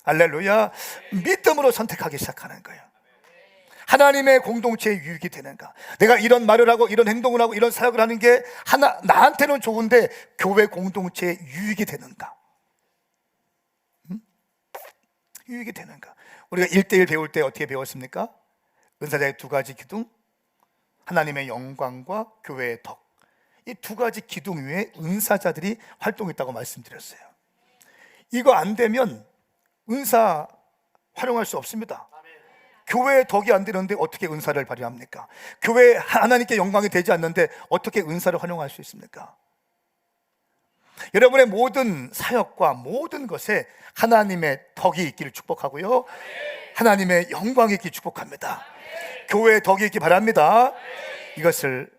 할렐루야. 믿음으로 선택하기 시작하는 거예요. 하나님의 공동체에 유익이 되는가. 내가 이런 말을 하고 이런 행동을 하고 이런 사역을 하는 게 나한테는 좋은데 교회 공동체에 유익이 되는가. 유익이 되는가. 우리가 1대1 배울 때 어떻게 배웠습니까? 은사자의 두 가지 기둥, 하나님의 영광과 교회의 덕. 이 두 가지 기둥 위에 은사자들이 활동했다고 말씀드렸어요. 이거 안 되면 은사 활용할 수 없습니다. 교회의 덕이 안 되는데 어떻게 은사를 발휘합니까? 교회에 하나님께 영광이 되지 않는데 어떻게 은사를 활용할 수 있습니까? 여러분의 모든 사역과 모든 것에 하나님의 덕이 있기를 축복하고요, 하나님의 영광이 있기를 축복합니다. 교회의 덕이 있기 바랍니다. 이것을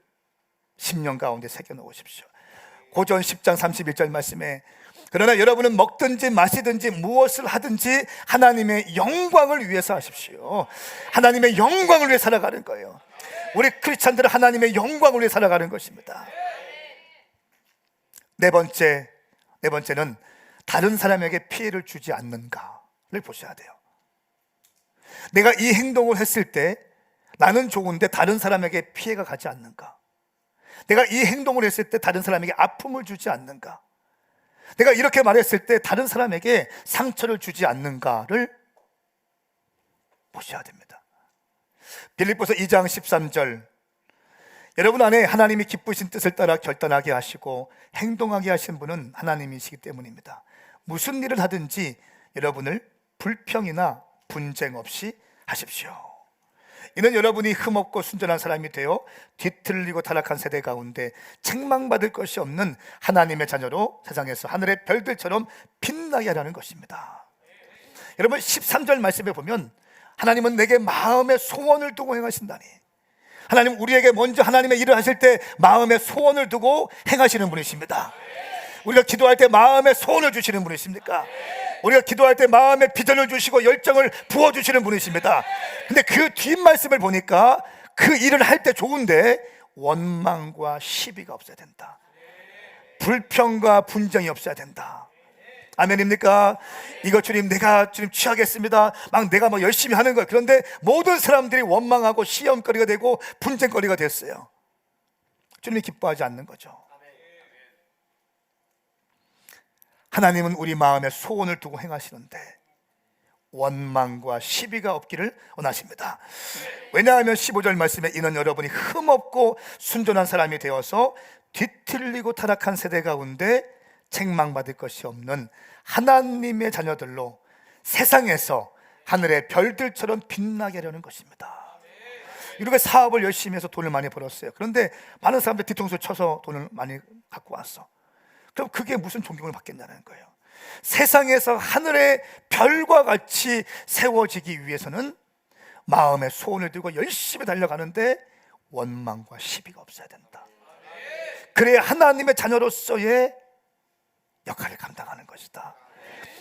10년 가운데 새겨놓으십시오. 고전 10장 31절 말씀에, 그러나 여러분은 먹든지 마시든지 무엇을 하든지 하나님의 영광을 위해서 하십시오. 하나님의 영광을 위해 살아가는 거예요. 우리 크리스찬들은 하나님의 영광을 위해 살아가는 것입니다. 네 번째는 다른 사람에게 피해를 주지 않는가를 보셔야 돼요. 내가 이 행동을 했을 때 나는 좋은데 다른 사람에게 피해가 가지 않는가. 내가 이 행동을 했을 때 다른 사람에게 아픔을 주지 않는가. 내가 이렇게 말했을 때 다른 사람에게 상처를 주지 않는가를 보셔야 됩니다. 빌립보서 2장 13절, 여러분 안에 하나님이 기쁘신 뜻을 따라 결단하게 하시고 행동하게 하신 분은 하나님이시기 때문입니다. 무슨 일을 하든지 여러분을 불평이나 분쟁 없이 하십시오. 이는 여러분이 흠없고 순전한 사람이 되어 뒤틀리고 타락한 세대 가운데 책망받을 것이 없는 하나님의 자녀로 세상에서 하늘의 별들처럼 빛나게 하라는 것입니다. 여러분 13절 말씀에 보면 하나님은 내게 마음의 소원을 두고 행하신다니. 하나님 우리에게 먼저 하나님의 일을 하실 때 마음의 소원을 두고 행하시는 분이십니다. 우리가 기도할 때 마음의 소원을 주시는 분이십니까? 우리가 기도할 때 마음의 비전을 주시고 열정을 부어주시는 분이십니다. 근데 그 뒷말씀을 보니까 그 일을 할 때 좋은데 원망과 시비가 없어야 된다. 불평과 분쟁이 없어야 된다. 아멘입니까? 이거 주님 내가 주님 취하겠습니다. 막 내가 뭐 열심히 하는 거예요. 그런데 모든 사람들이 원망하고 시험거리가 되고 분쟁거리가 됐어요. 주님이 기뻐하지 않는 거죠. 하나님은 우리 마음에 소원을 두고 행하시는데 원망과 시비가 없기를 원하십니다. 왜냐하면 15절 말씀에 이는 여러분이 흠없고 순전한 사람이 되어서 뒤틀리고 타락한 세대 가운데 책망받을 것이 없는 하나님의 자녀들로 세상에서 하늘의 별들처럼 빛나게 하려는 것입니다. 이렇게 사업을 열심히 해서 돈을 많이 벌었어요. 그런데 많은 사람들 뒤통수 쳐서 돈을 많이 갖고 왔어. 그럼 그게 무슨 존경을 받겠냐는 거예요. 세상에서 하늘의 별과 같이 세워지기 위해서는 마음의 소원을 들고 열심히 달려가는데 원망과 시비가 없어야 된다. 그래야 하나님의 자녀로서의 역할을 감당하는 것이다.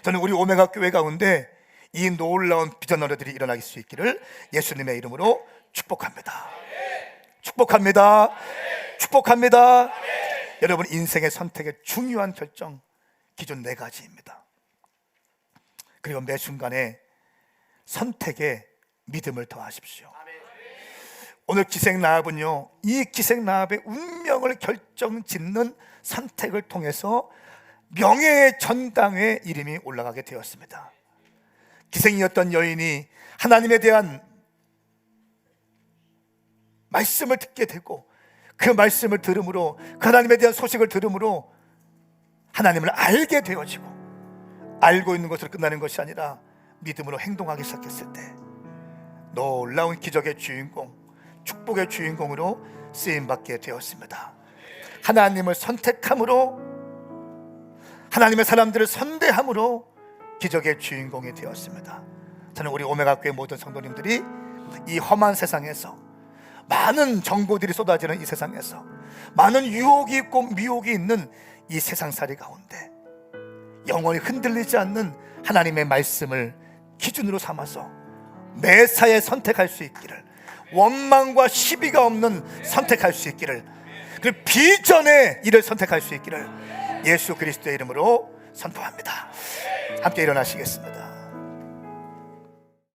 저는 우리 오메가 교회 가운데 이 놀라운 비전너들이 일어날 수 있기를 예수님의 이름으로 축복합니다. 축복합니다. 축복합니다. 여러분, 인생의 선택의 중요한 결정 기준 4가지입니다. 그리고 매 순간에 선택에 믿음을 더하십시오. 오늘 기생나합은요, 이 기생나합의 운명을 결정짓는 선택을 통해서 명예의 전당에 이름이 올라가게 되었습니다. 기생이었던 여인이 하나님에 대한 말씀을 듣게 되고 그 말씀을 들음으로, 그 하나님에 대한 소식을 들음으로 하나님을 알게 되어지고, 알고 있는 것으로 끝나는 것이 아니라 믿음으로 행동하기 시작했을 때 놀라운 기적의 주인공, 축복의 주인공으로 쓰임받게 되었습니다. 하나님을 선택함으로, 하나님의 사람들을 선대함으로 기적의 주인공이 되었습니다. 저는 우리 오메가 교회 모든 성도님들이 이 험한 세상에서, 많은 정보들이 쏟아지는 이 세상에서, 많은 유혹이 있고 미혹이 있는 이 세상살이 가운데 영원히 흔들리지 않는 하나님의 말씀을 기준으로 삼아서 매사에 선택할 수 있기를, 원망과 시비가 없는 선택할 수 있기를, 그 비전의 일을 선택할 수 있기를 예수 그리스도의 이름으로 선포합니다. 함께 일어나시겠습니다.